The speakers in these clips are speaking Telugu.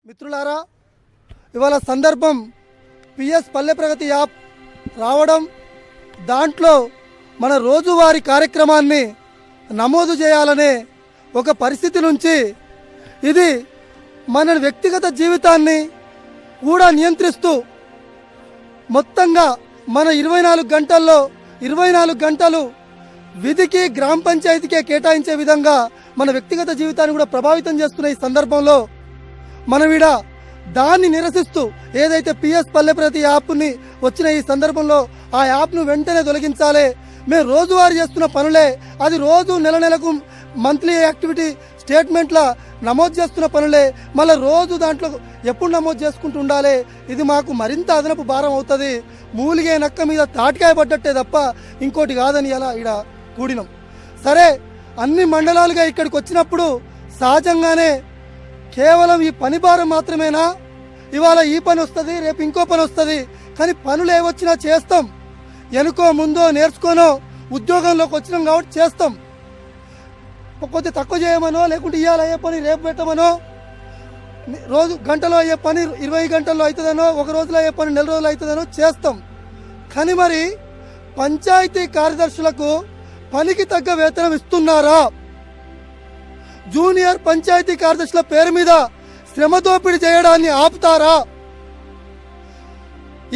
మిత్రులారా, ఇవాళ సందర్భం పిఎస్ పల్లె ప్రగతి యాప్ రావడం, దాంట్లో మన రోజువారీ కార్యక్రమాన్ని నమోదు చేయాలనే ఒక పరిస్థితి నుంచి ఇది మన వ్యక్తిగత జీవితాన్ని కూడా నియంత్రిస్తూ మొత్తంగా మన 24 గంటలు విధికి గ్రామ పంచాయతీకే కేటాయించే విధంగా మన వ్యక్తిగత జీవితాన్ని కూడా ప్రభావితం చేస్తున్న ఈ సందర్భంలో మనవిడ దాన్ని నిరసిస్తూ ఏదైతే పిఎస్ పల్లె ప్రగతి యాప్ని వచ్చిన ఈ సందర్భంలో ఆ యాప్ను వెంటనే తొలగించాలి. మేము రోజువారీ చేస్తున్న పనులే, అది రోజు నెలకు మంత్లీ యాక్టివిటీ స్టేట్మెంట్ల నమోదు చేస్తున్న పనులే, మళ్ళీ రోజు దాంట్లో ఎప్పుడు నమోదు చేసుకుంటూ ఉండాలి. ఇది మాకు మరింత అదనపు భారం అవుతుంది. మూలిగే నక్క మీద తాటికాయ పడ్డట్టే తప్ప ఇంకోటి కాదని ఇలా ఈడ కూడినాం. సరే, అన్ని మండలాలుగా ఇక్కడికి వచ్చినప్పుడు సహజంగానే కేవలం ఈ పని భారం మాత్రమేనా? ఇవాళ ఈ పని వస్తుంది, రేపు ఇంకో పని వస్తుంది, కానీ పనులు ఏవచ్చినా చేస్తాం. వెనుకో ముందో నేర్చుకోనో ఉద్యోగంలోకి వచ్చినాం కాబట్టి చేస్తాం. కొద్ది తక్కువ చేయమనో, లేకుంటే ఇవాళ అయ్యే పని రేపు పెట్టమనో, రోజు గంటలో అయ్యే పని 20 గంటల్లో అవుతుందనో, ఒక రోజులో అయ్యే పని 4 రోజులు అవుతుందనో చేస్తాం. కానీ మరి పంచాయతీ కార్యదర్శులకు పనికి తగ్గ వేతనం ఇస్తున్నారా? జూనియర్ పంచాయతీ కార్యదర్శుల పేరు మీద శ్రమ దోపిడీ చేయడాన్ని ఆపుతారా?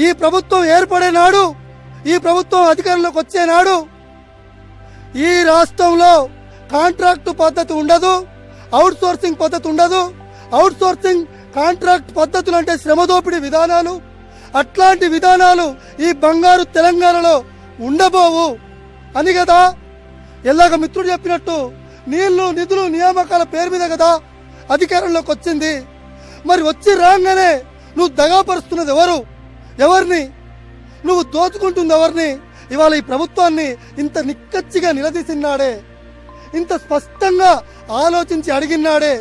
ఈ ప్రభుత్వం ఏర్పడే నాడు, ఈ ప్రభుత్వం అధికారంలోకి వచ్చే నాడు ఈ రాష్ట్రంలో కాంట్రాక్టు పద్ధతి ఉండదు, అవుట్ సోర్సింగ్ పద్ధతి ఉండదు. అవుట్ సోర్సింగ్ కాంట్రాక్ట్ పద్ధతులు అంటే శ్రమ దోపిడీ విధానాలు. అట్లాంటి విధానాలు ఈ బంగారు తెలంగాణలో ఉండబోవు అని కదా ఎలాగ మిత్రుడు చెప్పినట్టు నీళ్లు నిధులు నియామకాల పేరు మీద కదా అధికారంలోకి వచ్చింది. మరి వచ్చి రాగానే నువ్వు దగాపరుస్తున్నది ఎవరిని? నువ్వు దోచుకుంటుంది ఎవరిని? ఇవాళ ఈ ప్రభుత్వాన్ని ఇంత నిక్కచ్చిగా నిలదీసినాడే, ఇంత స్పష్టంగా ఆలోచించి అడిగినాడే.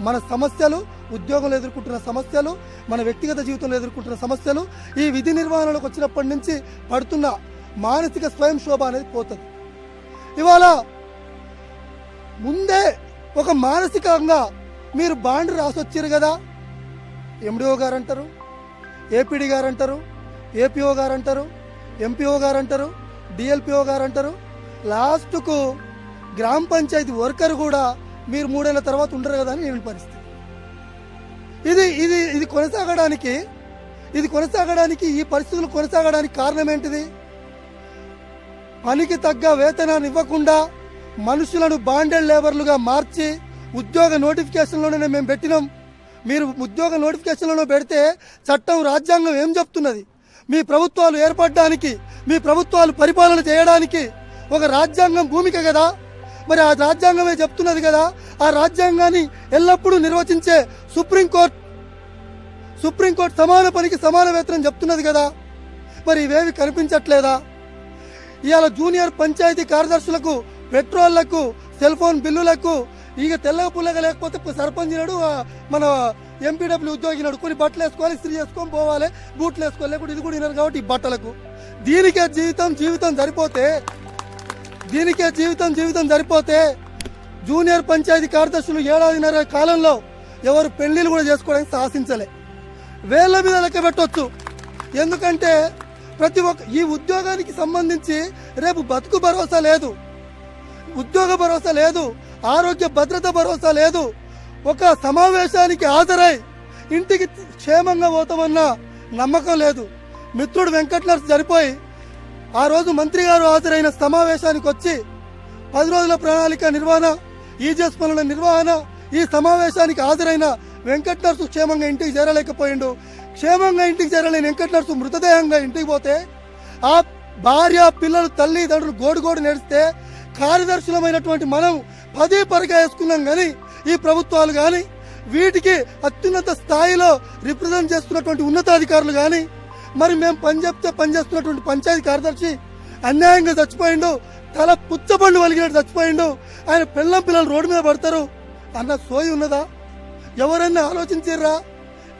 మన సమస్యలు, ఉద్యోగంలో ఎదుర్కొంటున్న సమస్యలు, మన వ్యక్తిగత జీవితంలో ఎదుర్కొంటున్న సమస్యలు, ఈ విధి నిర్వహణలోకి వచ్చినప్పటి నుంచి పడుతున్న మానసిక స్వయం శోభ అనేది పోతుంది. ఇవాళ ముందే ఒక మానసికంగా మీరు బాండ్ రాసొచ్చారు కదా, ఎండిఓ గారు అంటారు, ఏపీడీ గారు అంటారు, ఏపీఓ గారు అంటారు, ఎంపీఓ గారు అంటారు, డిఎల్పిఓ గారు అంటారు, లాస్ట్కు గ్రామ పంచాయతీ వర్కర్ కూడా మీరు 3 ఏళ్ల తర్వాత ఉండరు కదా అని నేను పరిస్థితి. ఇది కొనసాగడానికి ఈ పరిస్థితులు కొనసాగడానికి కారణం ఏంటిది? పనికి తగ్గ వేతనాన్ని ఇవ్వకుండా మనుషులను బాండెడ్ లేబర్లుగా మార్చి ఉద్యోగ నోటిఫికేషన్లోనే మేము పెట్టినాం. మీరు ఉద్యోగ నోటిఫికేషన్లో పెడితే చట్టం, రాజ్యాంగం ఏం చెప్తున్నది? మీ ప్రభుత్వాలు ఏర్పడడానికి, మీ ప్రభుత్వాలు పరిపాలన చేయడానికి ఒక రాజ్యాంగం భూమిక కదా. మరి ఆ రాజ్యాంగమే చెప్తున్నది కదా. ఆ రాజ్యాంగాన్ని ఎల్లప్పుడూ నిర్వచించే సుప్రీంకోర్టు సమాన పనికి సమాన వేతనం చెప్తున్నది కదా. మరి ఇవేవి కనిపించట్లేదా? ఇవాళ జూనియర్ పంచాయతీ కార్యదర్శులకు, పెట్రోళ్లకు, సెల్ ఫోన్ బిల్లులకు ఇక తెల్లగా పుల్లగా లేకపోతే సర్పంచ్ నాడు, మన ఎంపీడబ్ల్యూ ఉద్యోగి నాడు కొన్ని బట్టలు వేసుకోవాలి, ఇస్త్రీ చేసుకొని పోవాలి, బూట్లు వేసుకోవాలి, లేకపోతే ఇది కూడా వినరు కాబట్టి ఈ బట్టలకు దీనికే జీవితం సరిపోతే జూనియర్ పంచాయతీ కార్యదర్శులు 7.5 కాలంలో ఎవరు పెళ్లిళ్ళు కూడా చేసుకోవడానికి సాహసించలే. వేళ్ల మీద లెక్క పెట్టవచ్చు. ఎందుకంటే ప్రతి ఒక్క ఈ ఉద్యోగానికి సంబంధించి రేపు బతుకు భరోసా లేదు, ఉద్యోగ భరోసా లేదు, ఆరోగ్య భద్రత భరోసా లేదు. ఒక సమావేశానికి హాజరై ఇంటికి క్షేమంగా పోతామన్న నమ్మకం లేదు. మిత్రుడు వెంకటనర్స్ చనిపోయి ఆ రోజు మంత్రి గారు హాజరైన సమావేశానికి వచ్చి 10 రోజుల ప్రణాళిక నిర్వహణ, ఈజీఎస్ పనుల నిర్వహణ, ఈ సమావేశానికి హాజరైన వెంకటనర్సు క్షేమంగా ఇంటికి చేరలేకపోయిండు. క్షేమంగా ఇంటికి చేరలేని వెంకటనర్సు మృతదేహంగా ఇంటికి పోతే ఆ భార్య, పిల్లలు, తల్లిదండ్రులు గోడు నడిస్తే కార్యదర్శులమైనటువంటి మనం 10 పరగా వేసుకున్నాం. కానీ ఈ ప్రభుత్వాలు కానీ, వీటికి అత్యున్నత స్థాయిలో రిప్రజెంట్ చేస్తున్నటువంటి ఉన్నతాధికారులు కానీ, మరి మేము పని చెప్తే పనిచేస్తున్నటువంటి పంచాయతీ కార్యదర్శి అన్యాయంగా చచ్చిపోయిండు, తల పుచ్చబండు వలిగినట్టు చచ్చిపోయిండు, ఆయన పిల్లలు రోడ్డు మీద పడతారు అన్న సోయి ఉన్నదా? ఎవరన్నా ఆలోచించారా?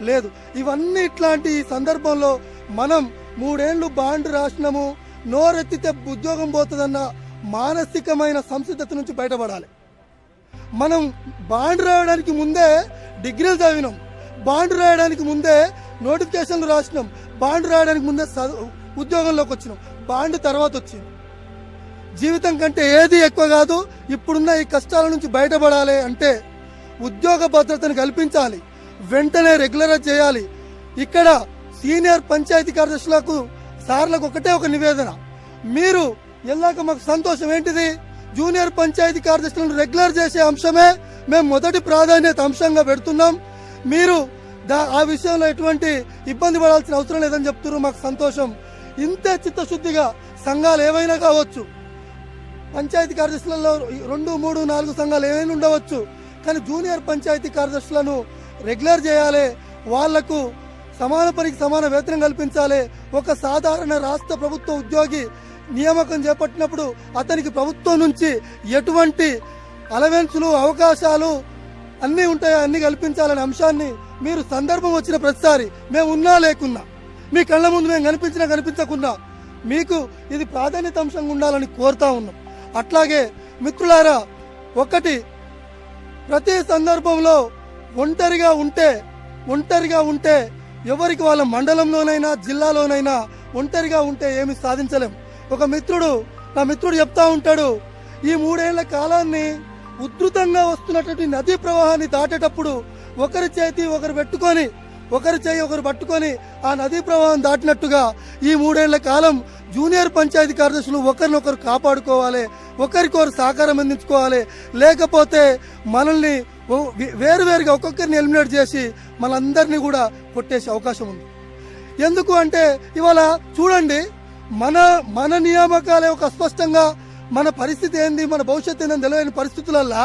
లేదు. ఇవన్నీ ఇట్లాంటి ఈ సందర్భంలో మనం 3 ఏళ్లు బాండ్ రాసినాము, నోరెత్తితే ఉద్యోగం పోతుందన్న మానసికమైన సంసిద్ధత నుంచి బయటపడాలి. మనం బాండ్ రావడానికి ముందే డిగ్రీలు చదివినాం, బాండ్ రాయడానికి ముందే నోటిఫికేషన్లు రాసినాం, బాండ్ రాయడానికి ముందే ఉద్యోగంలోకి వచ్చినాం, బాండ్ తర్వాత వచ్చింది. జీవితం కంటే ఏది ఎక్కువ కాదు. ఇప్పుడున్న ఈ కష్టాల నుంచి బయటపడాలి అంటే ఉద్యోగ భద్రతను కల్పించాలి, వెంటనే రెగ్యులరైజ్ చేయాలి. ఇక్కడ సీనియర్ పంచాయతీ కార్యదర్శులకు సార్లకు ఒకటే ఒక నివేదన, మీరు ఎల్లాక మాకు సంతోషం ఏంటిది, జూనియర్ పంచాయతీ కార్యదర్శులను రెగ్యులర్ చేసే అంశమే మేము మొదటి ప్రాధాన్యత అంశంగా పెడుతున్నాం. మీరు ఆ విషయంలో ఎటువంటి ఇబ్బంది పడాల్సిన అవసరం లేదని చెప్తున్నారు, మాకు సంతోషం. ఇంతే చిత్తశుద్ధిగా సంఘాలు ఏవైనా కావచ్చు, పంచాయతీ కార్యదర్శులలో 2, 3, 4 సంఘాలు ఏవైనా ఉండవచ్చు, కానీ జూనియర్ పంచాయతీ కార్యదర్శులను రెగ్యులర్ చేయాలి, వాళ్లకు సమాన పనికి సమాన వేతనం కల్పించాలి. ఒక సాధారణ రాష్ట్ర ప్రభుత్వ ఉద్యోగి నియామకం చేపట్టినప్పుడు అతనికి ప్రభుత్వం నుంచి ఎటువంటి అలవెన్సులు అవకాశాలు అన్నీ ఉంటాయో అన్ని కల్పించాలనే అంశాన్ని మీరు సందర్భం వచ్చిన ప్రతిసారి మేము ఉన్నా లేకున్నా, మీ కళ్ళ ముందు మేము కనిపించినా కనిపించకున్నా మీకు ఇది ప్రాధాన్యత అంశంగా ఉండాలని కోరుతా ఉన్నాం. అట్లాగే మిత్రులారా, ఒకటి, ప్రతి సందర్భంలో ఒంటరిగా ఉంటే ఎవరికి వాళ్ళ మండలంలోనైనా జిల్లాలోనైనా ఒంటరిగా ఉంటే ఏమి సాధించలేం. నా మిత్రుడు చెప్తా ఉంటాడు, ఈ 3 ఏళ్ల కాలాన్ని ఉధృతంగా వస్తున్నటువంటి నదీ ప్రవాహాన్ని దాటేటప్పుడు ఒకరి చేయి ఒకరు పట్టుకొని ఆ నదీ ప్రవాహం దాటినట్టుగా ఈ 3 ఏళ్ల కాలం జూనియర్ పంచాయతీ కార్యదర్శులు ఒకరినొకరు కాపాడుకోవాలి, ఒకరికొకరు సహకారం అందించుకోవాలి. లేకపోతే మనల్ని వేరువేరుగా ఒక్కొక్కరిని ఎలిమినేట్ చేసి మనందరినీ కూడా కొట్టేసే అవకాశం ఉంది. ఎందుకు అంటే ఇవాళ చూడండి, మన నియామకాలే ఒక అస్పష్టంగా మన పరిస్థితి ఏంది, మన భవిష్యత్తు ఏందని తెలియని పరిస్థితులల్లా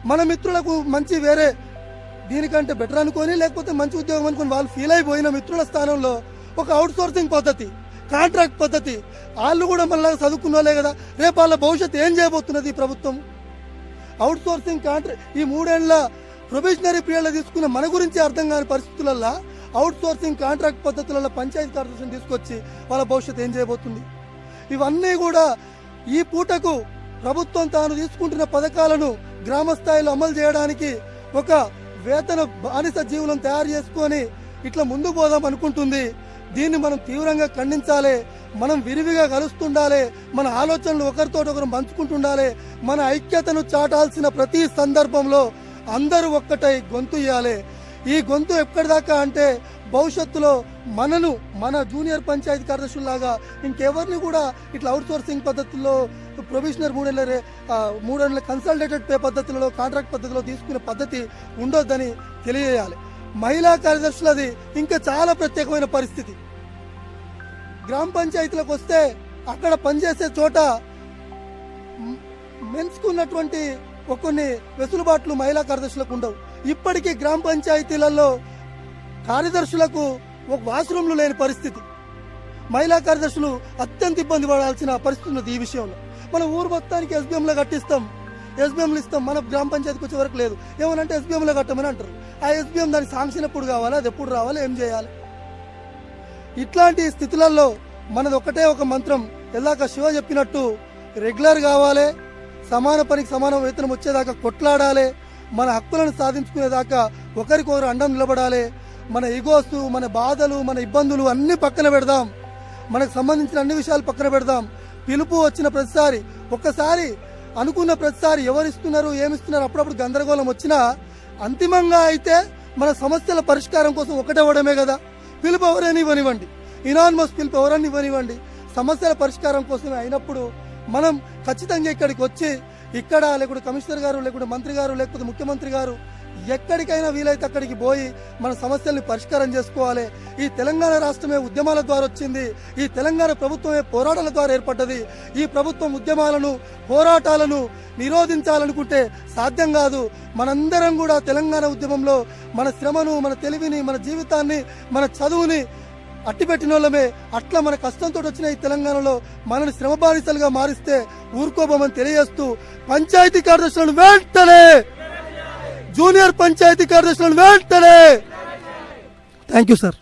మన మిత్రులకు మంచి వేరే దీనికంటే బెటర్ అనుకొని, లేకపోతే మంచి ఉద్యోగం అనుకుని వాళ్ళు ఫీల్ అయిపోయిన మిత్రుల స్థానంలో ఒక అవుట్ సోర్సింగ్ పద్ధతి, కాంట్రాక్ట్ పద్ధతి, వాళ్ళు కూడా మళ్ళీ చదువుకున్న వాళ్ళే కదా, రేపు వాళ్ళ భవిష్యత్తు ఏం చేయబోతున్నది ఈ ప్రభుత్వం? అవుట్ సోర్సింగ్ కాంట్రాక్ట్ ఈ 3 ఏళ్ల ప్రొబేషనరీ పీరియడ్లో తీసుకున్న మన గురించి అర్థం కాని పరిస్థితులల్లో అవుట్ సోర్సింగ్ కాంట్రాక్ట్ పద్ధతులలో పంచాయతీ కార్యదర్శిని తీసుకొచ్చి వాళ్ళ భవిష్యత్తు ఏం చేయబోతుంది? ఇవన్నీ కూడా ఈ పూటకు ప్రభుత్వం తాను తీసుకుంటున్న పథకాలను గ్రామ స్థాయిలో అమలు చేయడానికి ఒక వేతన బానిస జీవులను తయారు చేసుకొని ఇట్లా ముందుకు పోదాం అనుకుంటుంది. దీన్ని మనం తీవ్రంగా ఖండించాలి. మనం విరివిగా కలుస్తుండాలి, మన ఆలోచనలు ఒకరితో ఒకరు పంచుకుంటుండాలి. మన ఐక్యతను చాటాల్సిన ప్రతి సందర్భంలో అందరూ ఒక్కటై గొంతు ఇయ్యాలి. ఈ గొంతు ఎక్కడిదాకా అంటే భవిష్యత్తులో మన జూనియర్ పంచాయతీ కార్యదర్శుల్లాగా ఇంకెవరిని కూడా ఇట్లా అవుట్ సోర్సింగ్ పద్ధతుల్లో ప్రొవిజనర్ 3 ఏళ్ల కన్సల్టేటెడ్ పే పద్ధతులలో కాంట్రాక్ట్ పద్ధతిలో తీసుకునే పద్ధతి ఉండొద్దని తెలియజేయాలి. మహిళా కార్యదర్శులది ఇంకా చాలా ప్రత్యేకమైన పరిస్థితి. గ్రామ పంచాయతీలకు వస్తే అక్కడ పనిచేసే చోట మెన్స్కున్నటువంటి కొన్ని వెసులుబాట్లు మహిళా కార్యదర్శులకు ఉండవు. ఇప్పటికీ గ్రామ పంచాయతీలలో కార్యదర్శులకు ఒక వాష్రూమ్లు లేని పరిస్థితి. మహిళా కార్యదర్శులు అత్యంత ఇబ్బంది పడాల్సిన పరిస్థితి ఉన్నది. ఈ విషయంలో మనం ఊరు మొత్తానికి ఎస్బీఎంలో కట్టిస్తాం, ఎస్బీఎంలు ఇస్తాం, మన గ్రామ పంచాయతీకి వచ్చే వరకు లేదు. ఏమనంటే ఎస్బీఎంలో కట్టమని అంటారు. ఆ ఎస్బీఎం దాని శాంక్షన్ ఎప్పుడు కావాలి, అది ఎప్పుడు రావాలి, ఏం చేయాలి? ఇట్లాంటి స్థితులలో మనది ఒకటే ఒక మంత్రం, ఎల్లాక శివ చెప్పినట్టు రెగ్యులర్ కావాలి, సమాన పనికి సమాన వేతనం వచ్చేదాకా కొట్లాడాలి, మన హక్కులను సాధించుకునేదాకా ఒకరికొకరు అండం నిలబడాలి. మన ఈగోస్, మన బాధలు, మన ఇబ్బందులు అన్ని పక్కన పెడదాం, మనకు సంబంధించిన అన్ని విషయాలు పక్కన పెడదాం. పిలుపు వచ్చిన ప్రతిసారి, ఒక్కసారి అనుకున్న ప్రతిసారి ఎవరిస్తున్నారు ఏమిస్తున్నారు అప్పుడప్పుడు గందరగోళం వచ్చినా అంతిమంగా అయితే మన సమస్యల పరిష్కారం కోసం ఒకటవడమే కదా. పిలుపు ఎవరైనా ఇవ్వనివ్వండి, ఇనానిమస్ పిలుపు ఎవరైనా ఇవ్వనివ్వండి, సమస్యల పరిష్కారం కోసమే అయినప్పుడు మనం ఖచ్చితంగా ఇక్కడికి వచ్చి ఇక్కడ లేకుంటే కమిషనర్ గారు లేకుంటే మంత్రి గారు లేకపోతే ముఖ్యమంత్రి గారు ఎక్కడికైనా వీలైతే అక్కడికి పోయి మన సమస్యల్ని పరిష్కారం చేసుకోవాలి. ఈ తెలంగాణ రాష్ట్రమే ఉద్యమాల ద్వారా వచ్చింది, ఈ తెలంగాణ ప్రభుత్వమే పోరాటాల ద్వారా ఏర్పడ్డది. ఈ ప్రభుత్వం ఉద్యమాలను పోరాటాలను నిరోధించాలనుకుంటే సాధ్యం కాదు. మనందరం కూడా తెలంగాణ ఉద్యమంలో మన శ్రమను, మన తెలివిని, మన జీవితాన్ని, మన చదువుని అట్టిపెట్టిన వాళ్ళమే. అట్లా మన కష్టంతో వచ్చిన ఈ తెలంగాణలో మనని శ్రమ బానిసలుగా మారిస్తే ఊరుకోబోమని తెలియజేస్తూ పంచాయతీ కార్యదర్శులను వెంటనే, జూనియర్ పంచాయతీ కార్యదర్శులను వెంటనే. Thank you sir.